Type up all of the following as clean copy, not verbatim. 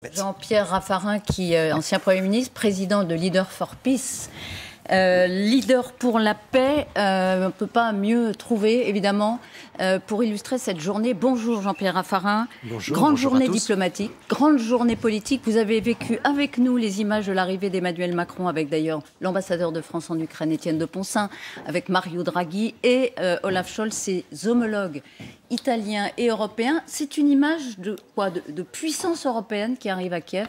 Jean-Pierre Raffarin, qui est ancien Premier ministre, président de Leader for Peace. Leader pour la paix, on ne peut pas mieux trouver, évidemment, pour illustrer cette journée. Bonjour Jean-Pierre Raffarin. Bonjour, grande bonjour journée diplomatique, grande journée politique. Vous avez vécu avec nous les images de l'arrivée d'Emmanuel Macron, avec d'ailleurs l'ambassadeur de France en Ukraine, Étienne de Poncin, avec Mario Draghi et Olaf Scholz, ses homologues italiens et européens. C'est une image de quoi, de puissance européenne qui arrive à Kiev?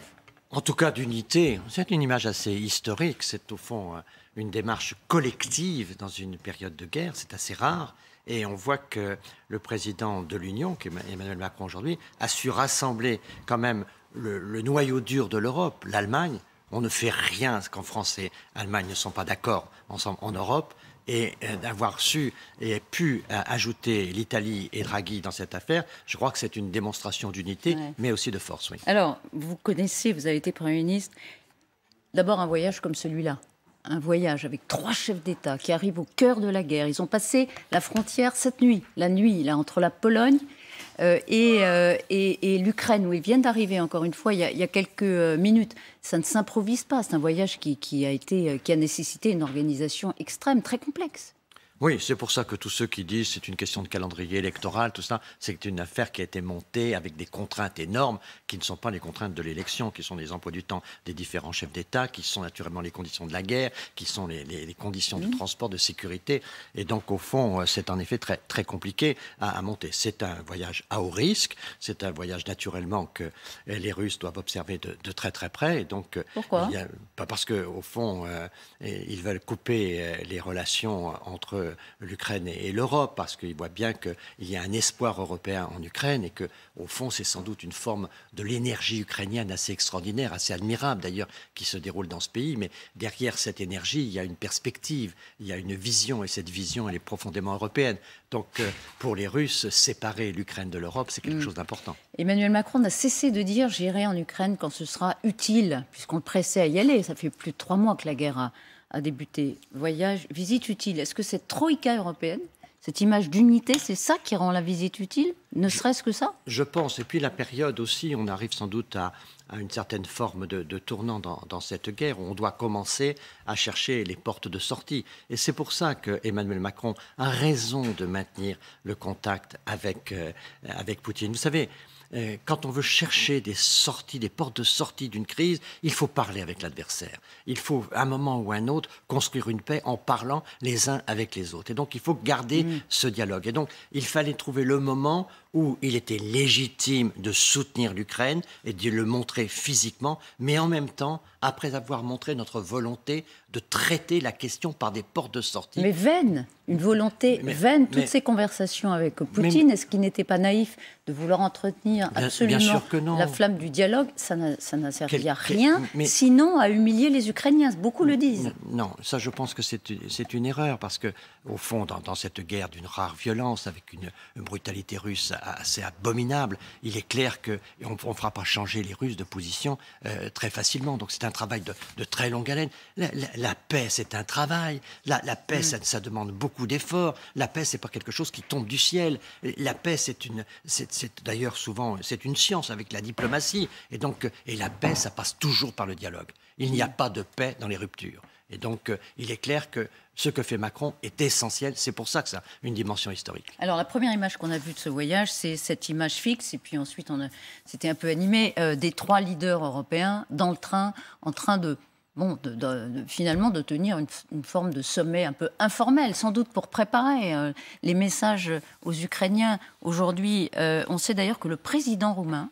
En tout cas, d'unité. C'est une image assez historique. C'est au fond une démarche collective dans une période de guerre. C'est assez rare. Et on voit que le président de l'Union, qui est Emmanuel Macron aujourd'hui, a su rassembler quand même le noyau dur de l'Europe, l'Allemagne. On ne fait rien quand France et Allemagne ne sont pas d'accord ensemble en Europe. Et d'avoir su et pu ajouter l'Italie et Draghi dans cette affaire, je crois que c'est une démonstration d'unité, mais aussi de force. Oui. Alors, vous connaissez, vous avez été Premier ministre, d'abord un voyage comme celui-là. Un voyage avec 3 chefs d'État qui arrivent au cœur de la guerre. Ils ont passé la frontière cette nuit, la nuit là, entre la Pologne et l'Ukraine, où ils viennent d'arriver, encore une fois, il y a quelques minutes. Ça ne s'improvise pas. C'est un voyage qui a nécessité une organisation extrême, très complexe. Oui, c'est pour ça que tous ceux qui disent c'est une question de calendrier électoral, tout ça, c'est une affaire qui a été montée avec des contraintes énormes qui ne sont pas les contraintes de l'élection, qui sont les emplois du temps des différents chefs d'État, qui sont naturellement les conditions de la guerre, qui sont les conditions de transport, de sécurité. Et donc, au fond, c'est en effet très, très compliqué à monter. C'est un voyage à haut risque. C'est un voyage, naturellement, que les Russes doivent observer de très, très près. Et donc, pourquoi? Pas parce qu'au fond, ils veulent couper les relations entre l'Ukraine et l'Europe, parce qu'ils voient bien qu'il y a un espoir européen en Ukraine et que, au fond, c'est sans doute une forme de l'énergie ukrainienne assez extraordinaire, assez admirable d'ailleurs, qui se déroule dans ce pays. Mais derrière cette énergie, il y a une perspective, il y a une vision, et cette vision, elle est profondément européenne. Donc, pour les Russes, séparer l'Ukraine de l'Europe, c'est quelque chose d'important. Emmanuel Macron n'a cessé de dire « j'irai en Ukraine quand ce sera utile », puisqu'on le pressait à y aller. Ça fait plus de 3 mois que la guerre a débuté. Voyage, visite utile. Est-ce que cette troïka européenne, cette image d'unité, c'est ça qui rend la visite utile? Ne serait-ce que ça? Je pense. Et puis la période aussi, on arrive sans doute à une certaine forme de tournant dans cette guerre, où on doit commencer à chercher les portes de sortie. Et c'est pour ça que Emmanuel Macron a raison de maintenir le contact avec Poutine. Vous savez, quand on veut chercher des sorties, des portes de sortie d'une crise, il faut parler avec l'adversaire. Il faut, à un moment ou à un autre, construire une paix en parlant les uns avec les autres. Et donc, il faut garder ce dialogue. Et donc, il fallait trouver le moment où il était légitime de soutenir l'Ukraine et de le montrer physiquement, mais en même temps, après avoir montré notre volonté de traiter la question par des portes de sortie. Mais vaine, une volonté vaine, toutes ces conversations avec Poutine, est-ce qu'il n'était pas naïf de vouloir entretenir absolument la flamme du dialogue? Ça n'a servi à rien, sinon à humilier les Ukrainiens, beaucoup le disent. Non, ça je pense que c'est une erreur, parce que au fond, dans cette guerre d'une rare violence, avec une brutalité russe assez abominable, il est clair qu'on ne fera pas changer les Russes de position très facilement. Donc c'est un travail de très longue haleine. La paix, c'est un travail. La paix, ça demande beaucoup d'efforts. La paix, c'est pas quelque chose qui tombe du ciel. La paix, c'est d'ailleurs souvent, c'est une science avec la diplomatie. Et la paix, ça passe toujours par le dialogue. Il n'y a pas de paix dans les ruptures. Et donc, il est clair que ce que fait Macron est essentiel. C'est pour ça que ça a une dimension historique. Alors, la première image qu'on a vue de ce voyage, c'est cette image fixe. Et puis ensuite, c'était un peu animé, des 3 leaders européens dans le train, en train finalement de tenir une forme de sommet un peu informel, sans doute pour préparer les messages aux Ukrainiens. Aujourd'hui, on sait d'ailleurs que le président roumain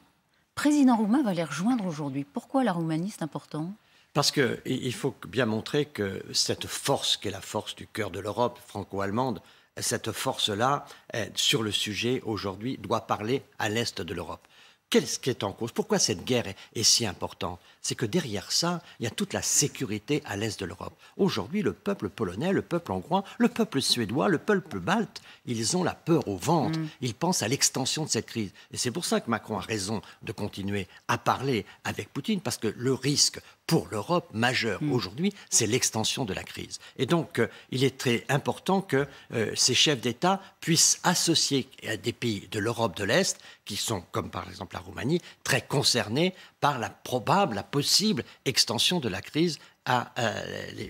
va les rejoindre aujourd'hui. Pourquoi la Roumanie, c'est important ? Parce qu'il faut bien montrer que cette force, qui est la force du cœur de l'Europe franco-allemande, cette force-là, sur le sujet aujourd'hui, doit parler à l'est de l'Europe. Qu'est-ce qui est en cause? Pourquoi cette guerre est si importante? C'est que derrière ça, il y a toute la sécurité à l'est de l'Europe. Aujourd'hui, le peuple polonais, le peuple hongrois, le peuple suédois, le peuple balte, ils ont la peur au ventre. Ils pensent à l'extension de cette crise. Et c'est pour ça que Macron a raison de continuer à parler avec Poutine, parce que le risque pour l'Europe majeur aujourd'hui, c'est l'extension de la crise. Et donc, il est très important que ces chefs d'État puissent associer des pays de l'Europe de l'Est qui sont, comme par exemple la Roumanie, très concernés par la possible extension de la crise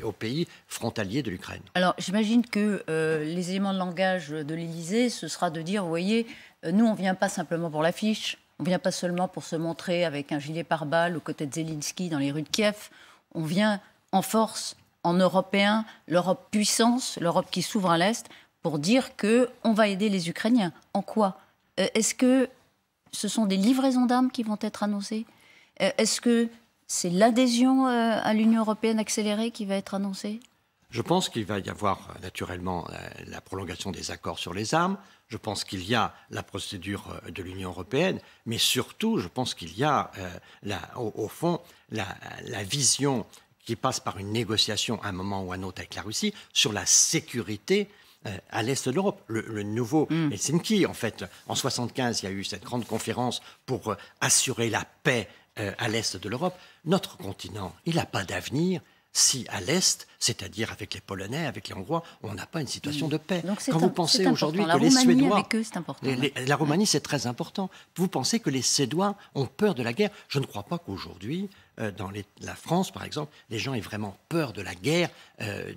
aux pays frontaliers de l'Ukraine. Alors, j'imagine que les éléments de langage de l'Élysée, ce sera de dire, vous voyez, nous, on ne vient pas simplement pour l'affiche, on ne vient pas seulement pour se montrer avec un gilet pare-balles aux côtés de Zelensky dans les rues de Kiev, on vient en force, en européen, l'Europe puissance, l'Europe qui s'ouvre à l'Est, pour dire qu'on va aider les Ukrainiens. En quoi? Est-ce que ce sont des livraisons d'armes qui vont être annoncées? Est-ce que c'est l'adhésion à l'Union européenne accélérée qui va être annoncée? Je pense qu'il va y avoir naturellement la prolongation des accords sur les armes. Je pense qu'il y a la procédure de l'Union européenne, mais surtout, je pense qu'il y a, au fond, la vision qui passe par une négociation à un moment ou à un autre avec la Russie sur la sécurité à l'est de l'Europe. Le nouveau Helsinki, en fait, en 1975, il y a eu cette grande conférence pour assurer la paix à l'est de l'Europe. Notre continent, il n'a pas d'avenir si à l'est, c'est-à-dire avec les Polonais, avec les Hongrois, on n'a pas une situation de paix. Quand vous pensez aujourd'hui que les Suédois... avec eux, c'est important. La Roumanie, c'est très important. Vous pensez que les Suédois ont peur de la guerre? Je ne crois pas qu'aujourd'hui, dans la France, par exemple, les gens aient vraiment peur de la guerre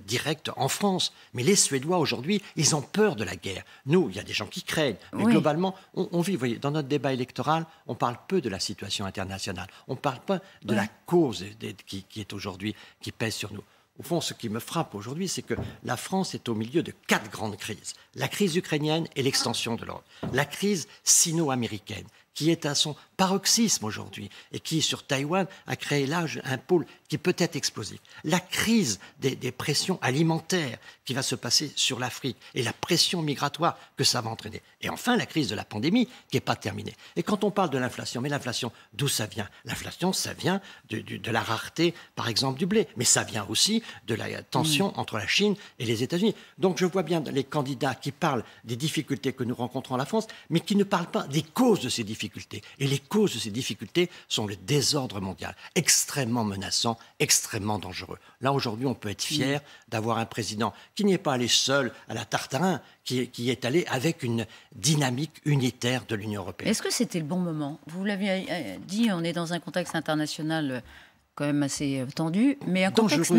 directe en France. Mais les Suédois, aujourd'hui, ils ont peur de la guerre. Nous, il y a des gens qui craignent. Mais globalement, on vit, vous voyez, dans notre débat électoral, on parle peu de la situation internationale. On ne parle pas de la cause qui est aujourd'hui, qui pèse sur nous. Au fond, ce qui me frappe aujourd'hui, c'est que la France est au milieu de 4 grandes crises. La crise ukrainienne et l'extension de l'Europe. La crise sino-américaine, qui est à son paroxysme aujourd'hui et qui, sur Taïwan, a créé là un pôle qui peut être explosif. La crise des pressions alimentaires qui va se passer sur l'Afrique et la pression migratoire que ça va entraîner. Et enfin, la crise de la pandémie qui n'est pas terminée. Et quand on parle de l'inflation, mais l'inflation, d'où ça vient? L'inflation, ça vient de la rareté, par exemple, du blé. Mais ça vient aussi de la tension entre la Chine et les États-Unis. Donc je vois bien les candidats qui parlent des difficultés que nous rencontrons en la France, mais qui ne parlent pas des causes de ces difficultés. Et les causes de ces difficultés sont le désordre mondial, extrêmement menaçant, extrêmement dangereux. Là, aujourd'hui, on peut être fier d'avoir un président qui n'est pas allé seul à la Tartarin, qui est allé avec une dynamique unitaire de l'Union européenne. Est-ce que c'était le bon moment? Vous l'avez dit, on est dans un contexte international quand même assez tendu, mais un contexte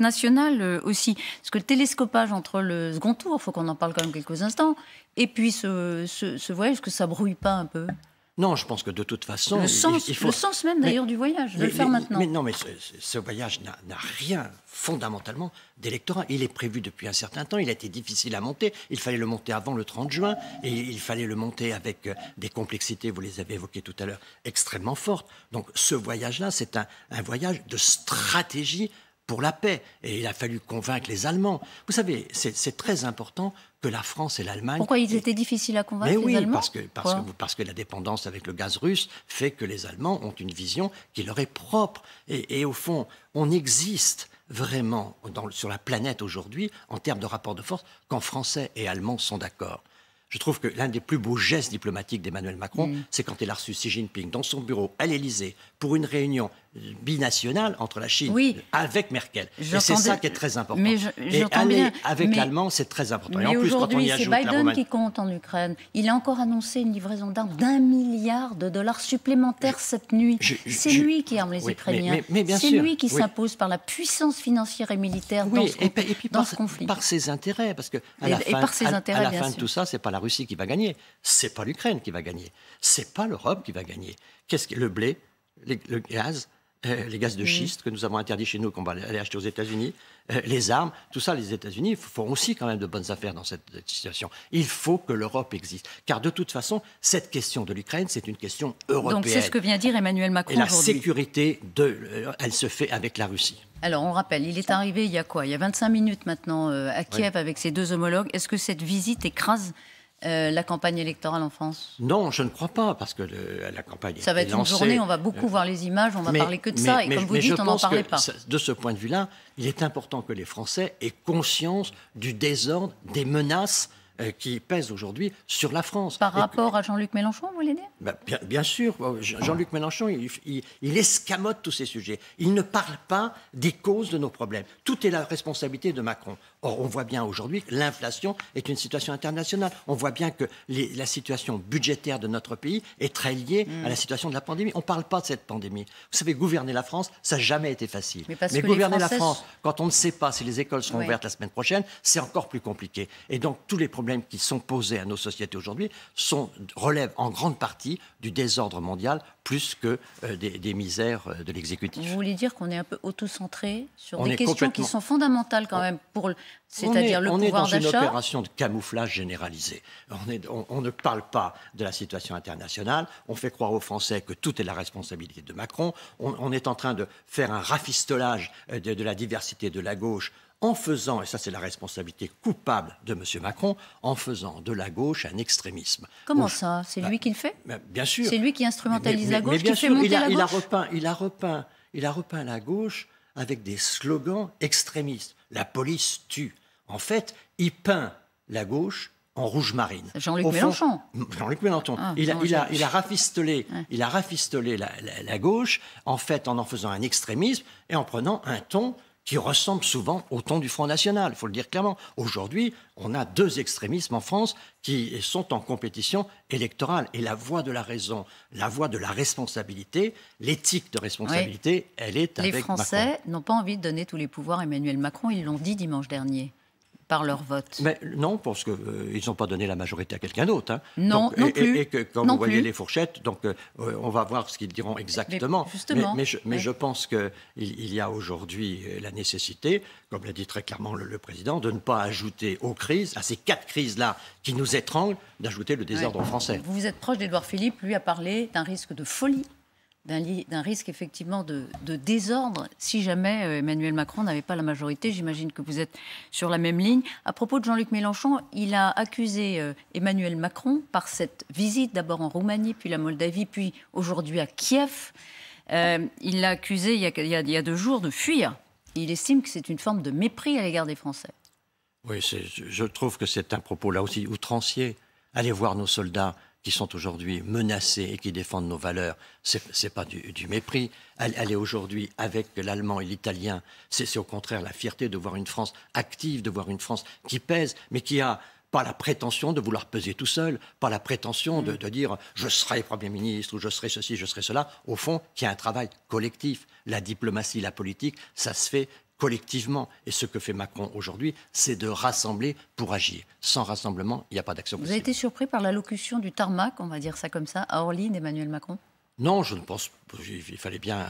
national aussi. Parce que le télescopage entre le second tour, il faut qu'on en parle quand même quelques instants, et puis ce voyage, est-ce que ça brouille pas un peu? Non, je pense que de toute façon... Le sens même d'ailleurs du voyage, de le faire maintenant. Mais ce voyage n'a rien fondamentalement d'électoral. Il est prévu depuis un certain temps, il a été difficile à monter. Il fallait le monter avant le 30 juin et il fallait le monter avec des complexités, vous les avez évoquées tout à l'heure, extrêmement fortes. Donc ce voyage-là, c'est un voyage de stratégie pour la paix. Et il a fallu convaincre les Allemands. Vous savez, c'est très important que la France et l'Allemagne... Pourquoi ils étaient difficiles à convaincre, les Allemands? Parce que la dépendance avec le gaz russe fait que les Allemands ont une vision qui leur est propre. Et au fond, on existe vraiment sur la planète aujourd'hui, en termes de rapport de force, quand Français et Allemands sont d'accord. Je trouve que l'un des plus beaux gestes diplomatiques d'Emmanuel Macron, c'est quand il a reçu Xi Jinping dans son bureau à l'Élysée pour une réunion binationale entre la Chine avec Merkel. Et c'est ça qui est très important. Et aller avec l'Allemand, c'est très important. Mais et en plus, quand on y ajoute c'est Biden qui compte en Ukraine. Il a encore annoncé une livraison d'armes d'1 milliard de dollars supplémentaires cette nuit. C'est lui qui arme les Ukrainiens. C'est lui qui s'impose par la puissance financière et militaire dans ce conflit. Par ses intérêts, parce que à la fin de tout ça, c'est pas la Russie qui va gagner, c'est pas l'Ukraine qui va gagner, c'est pas l'Europe qui va gagner. Le blé, le gaz, les gaz de schiste que nous avons interdits chez nous, qu'on va aller acheter aux États-Unis, les armes, tout ça, les États-Unis feront aussi quand même de bonnes affaires dans cette situation. Il faut que l'Europe existe, car de toute façon, cette question de l'Ukraine, c'est une question européenne. Donc c'est ce que vient dire Emmanuel Macron aujourd'hui. Et la sécurité, elle se fait avec la Russie. Alors, on rappelle, il est arrivé il y a quoi? Il y a 25 minutes maintenant à Kiev avec ses 2 homologues. Est-ce que cette visite écrase la campagne électorale en France? Non, je ne crois pas, parce que la campagne ça va être une journée, on va beaucoup voir les images, on va parler que de ça, et comme vous dites, on n'en parlait pas. De ce point de vue-là, il est important que les Français aient conscience du désordre, des menaces qui pèsent aujourd'hui sur la France. Par rapport à Jean-Luc Mélenchon, vous voulez dire? Bien sûr. Jean-Luc Mélenchon, il escamote tous ces sujets. Il ne parle pas des causes de nos problèmes. Tout est la responsabilité de Macron. Or, on voit bien aujourd'hui que l'inflation est une situation internationale. On voit bien que la situation budgétaire de notre pays est très liée à la situation de la pandémie. On ne parle pas de cette pandémie. Vous savez, gouverner la France, ça n'a jamais été facile. Mais gouverner la France, quand on ne sait pas si les écoles seront ouvertes la semaine prochaine, c'est encore plus compliqué. Et donc, tous les problèmes qui sont posés à nos sociétés aujourd'hui relèvent en grande partie du désordre mondial plus que des misères de l'exécutif. Vous voulez dire qu'on est un peu auto-centré sur des questions qui sont fondamentales quand même, c'est-à-dire le pouvoir d'achat? On est dans une opération de camouflage généralisé. On ne parle pas de la situation internationale, on fait croire aux Français que tout est la responsabilité de Macron, on est en train de faire un rafistolage de la diversité de la gauche en faisant, et ça c'est la responsabilité coupable de M. Macron, en faisant de la gauche un extrémisme. Comment ça? C'est lui qui le fait? Bien sûr. C'est lui qui instrumentalise la gauche, mais bien qui sûr, fait monter la gauche? Il a repeint la gauche avec des slogans extrémistes. La police tue. En fait, il peint la gauche en rouge marine. Jean-Luc Mélenchon. Jean-Luc Mélenchon. Il a rafistolé la gauche, en fait, en faisant un extrémisme et en prenant un ton qui ressemble souvent au ton du Front National, il faut le dire clairement. Aujourd'hui, on a deux extrémismes en France qui sont en compétition électorale. Et la voie de la raison, la voie de la responsabilité, l'éthique de responsabilité, elle est avec Macron. Les Français n'ont pas envie de donner tous les pouvoirs à Emmanuel Macron, ils l'ont dit dimanche dernier. Par leur vote. Mais non, parce qu'ils n'ont pas donné la majorité à quelqu'un d'autre. Hein. Non, non plus. Et que quand vous voyez les fourchettes, donc on va voir ce qu'ils diront exactement. Mais je pense qu'il y a aujourd'hui la nécessité, comme l'a dit très clairement le président, de ne pas ajouter aux crises, à ces 4 crises-là qui nous étranglent, d'ajouter le désordre français. Vous êtes proche d'Édouard Philippe, lui a parlé d'un risque de folie, d'un risque effectivement de désordre si jamais Emmanuel Macron n'avait pas la majorité. J'imagine que vous êtes sur la même ligne. À propos de Jean-Luc Mélenchon, il a accusé Emmanuel Macron par cette visite d'abord en Roumanie, puis la Moldavie, puis aujourd'hui à Kiev. Il l'a accusé il y a 2 jours de fuir. Il estime que c'est une forme de mépris à l'égard des Français. Oui, je trouve que c'est un propos là aussi outrancier. Allez voir nos soldats qui sont aujourd'hui menacés et qui défendent nos valeurs, c'est pas du mépris. Elle est aujourd'hui avec l'allemand et l'italien. C'est au contraire la fierté de voir une France active, de voir une France qui pèse, mais qui a pas la prétention de vouloir peser tout seul, pas la prétention de dire « je serai Premier ministre » ou « je serai ceci, je serai cela ». Au fond, qu'il y a un travail collectif. La diplomatie, la politique, ça se fait collectivement. Et ce que fait Macron aujourd'hui, c'est de rassembler pour agir. Sans rassemblement, il n'y a pas d'action possible. Vous avez été surpris par l'allocution du tarmac, on va dire ça comme ça, à Orly d'Emmanuel Macron? Non, je ne pense pas. Il fallait bien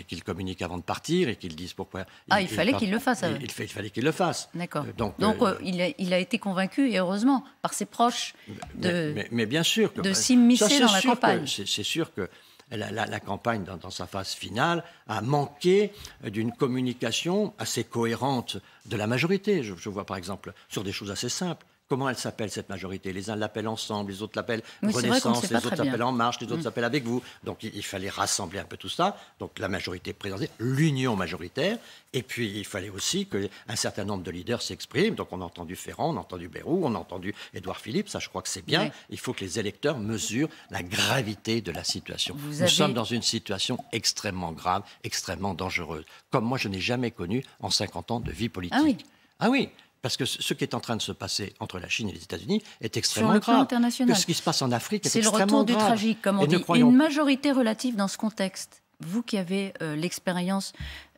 qu'il communique avant de partir et qu'il dise pourquoi. Il fallait qu'il le fasse. Il fallait qu'il le fasse. D'accord. Donc il a été convaincu, et heureusement, par ses proches mais bien sûr de s'immiscer dans la campagne. C'est sûr que la campagne, dans sa phase finale, a manqué d'une communication assez cohérente de la majorité. Je vois par exemple sur des choses assez simples. Comment elle s'appelle, cette majorité? Les uns l'appellent Ensemble, les autres l'appellent Renaissance, les autres s'appellent En Marche, les autres s'appellent Avec vous. Donc il fallait rassembler un peu tout ça. Donc la majorité présentée, l'union majoritaire. Et puis il fallait aussi qu'un certain nombre de leaders s'expriment. Donc on a entendu Ferrand, on a entendu Bayrou, on a entendu Édouard Philippe. Ça, je crois que c'est bien. Oui. Il faut que les électeurs mesurent la gravité de la situation. Nous sommes dans une situation extrêmement grave, extrêmement dangereuse. Comme moi, je n'ai jamais connu en 50 ans de vie politique. Ah oui. Ah oui. Parce que ce qui est en train de se passer entre la Chine et les États-Unis est extrêmement grave. Sur le plan international. Que ce qui se passe en Afrique est extrêmement grave. C'est le retour du tragique, comme on dit. Une majorité relative dans ce contexte. Vous qui avez l'expérience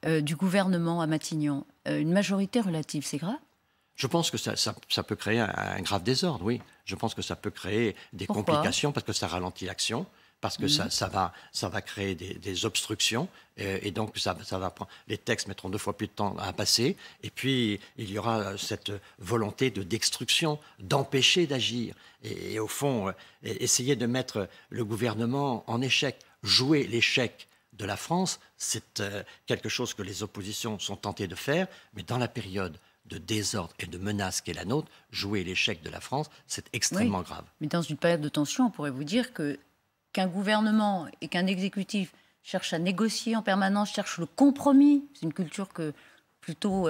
du gouvernement à Matignon, une majorité relative, c'est grave? Je pense que ça peut créer un grave désordre, oui. Je pense que ça peut créer des complications parce que ça ralentit l'action. Parce que ça va créer des obstructions et donc ça va prendre, les textes mettront 2 fois plus de temps à passer et puis il y aura cette volonté de destruction, d'empêcher d'agir et au fond essayer de mettre le gouvernement en échec, jouer l'échec de la France, c'est quelque chose que les oppositions sont tentées de faire, mais dans la période de désordre et de menace qu'est la nôtre, jouer l'échec de la France, c'est extrêmement grave. Mais dans une période de tension, on pourrait vous dire qu'un gouvernement et qu'un exécutif cherchent à négocier en permanence, cherchent le compromis. C'est une culture que plutôt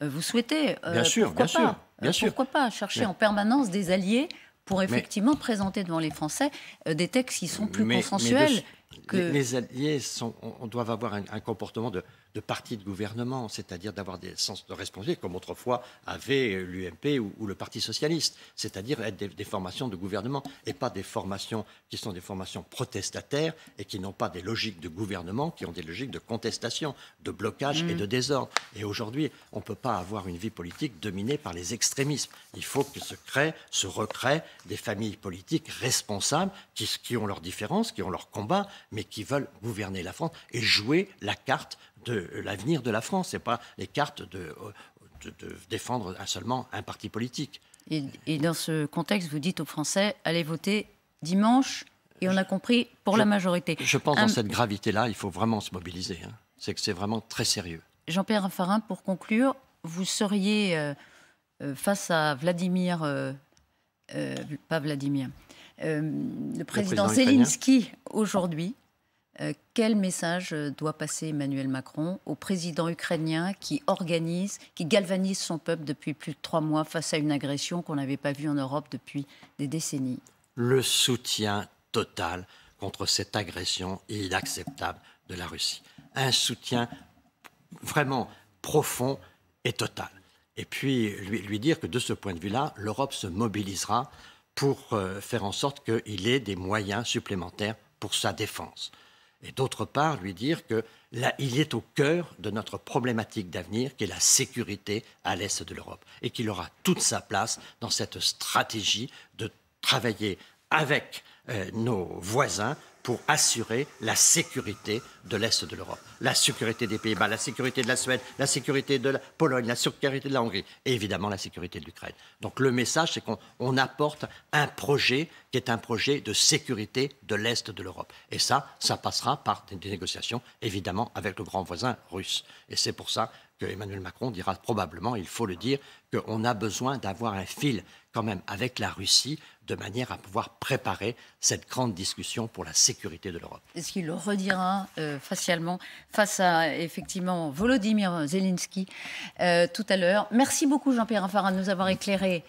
vous souhaitez. Bien sûr. Pourquoi pas chercher en permanence des alliés pour effectivement présenter devant les Français des textes qui sont plus consensuels Les alliés on doit avoir un comportement de parti de gouvernement, c'est-à-dire d'avoir des sens de responsabilité, comme autrefois avait l'UMP ou le Parti socialiste, c'est-à-dire être des formations de gouvernement et pas des formations qui sont des formations protestataires et qui n'ont pas des logiques de gouvernement, qui ont des logiques de contestation, de blocage et de désordre. Et aujourd'hui, on ne peut pas avoir une vie politique dominée par les extrémismes. Il faut que se recréent des familles politiques responsables qui ont leurs différences, qui ont leurs combats, mais qui veulent gouverner la France et jouer la carte de l'avenir de la France. Ce n'est pas les cartes de défendre seulement un parti politique. Et dans ce contexte, vous dites aux Français, allez voter dimanche, et on a compris pour la majorité. Je pense dans cette gravité-là, il faut vraiment se mobiliser. Hein. C'est que c'est vraiment très sérieux. Jean-Pierre Raffarin, pour conclure, vous seriez face à Vladimir, pas Vladimir, le président Zelensky aujourd'hui. Quel message doit passer Emmanuel Macron au président ukrainien qui galvanise son peuple depuis plus de 3 mois face à une agression qu'on n'avait pas vue en Europe depuis des décennies? Le soutien total contre cette agression inacceptable de la Russie. Un soutien vraiment profond et total. Et puis lui dire que de ce point de vue-là, l'Europe se mobilisera pour faire en sorte qu'il ait des moyens supplémentaires pour sa défense. Et d'autre part, lui dire qu'il est au cœur de notre problématique d'avenir, qui est la sécurité à l'est de l'Europe, et qu'il aura toute sa place dans cette stratégie de travailler avec nos voisins pour assurer la sécurité de l'est de l'Europe, la sécurité des Pays-Bas, la sécurité de la Suède, la sécurité de la Pologne, la sécurité de la Hongrie et évidemment la sécurité de l'Ukraine. Donc le message, c'est qu'on apporte un projet qui est un projet de sécurité de l'est de l'Europe. Et ça passera par des négociations, évidemment, avec le grand voisin russe. Et c'est pour ça que Emmanuel Macron dira probablement, il faut le dire, qu'on a besoin d'avoir un fil quand même avec la Russie de manière à pouvoir préparer cette grande discussion pour la sécurité de l'Europe. Est-ce qu'il le redira facialement face à, effectivement, Volodymyr Zelensky tout à l'heure? Merci beaucoup, Jean-Pierre Raffarin, de nous avoir éclairé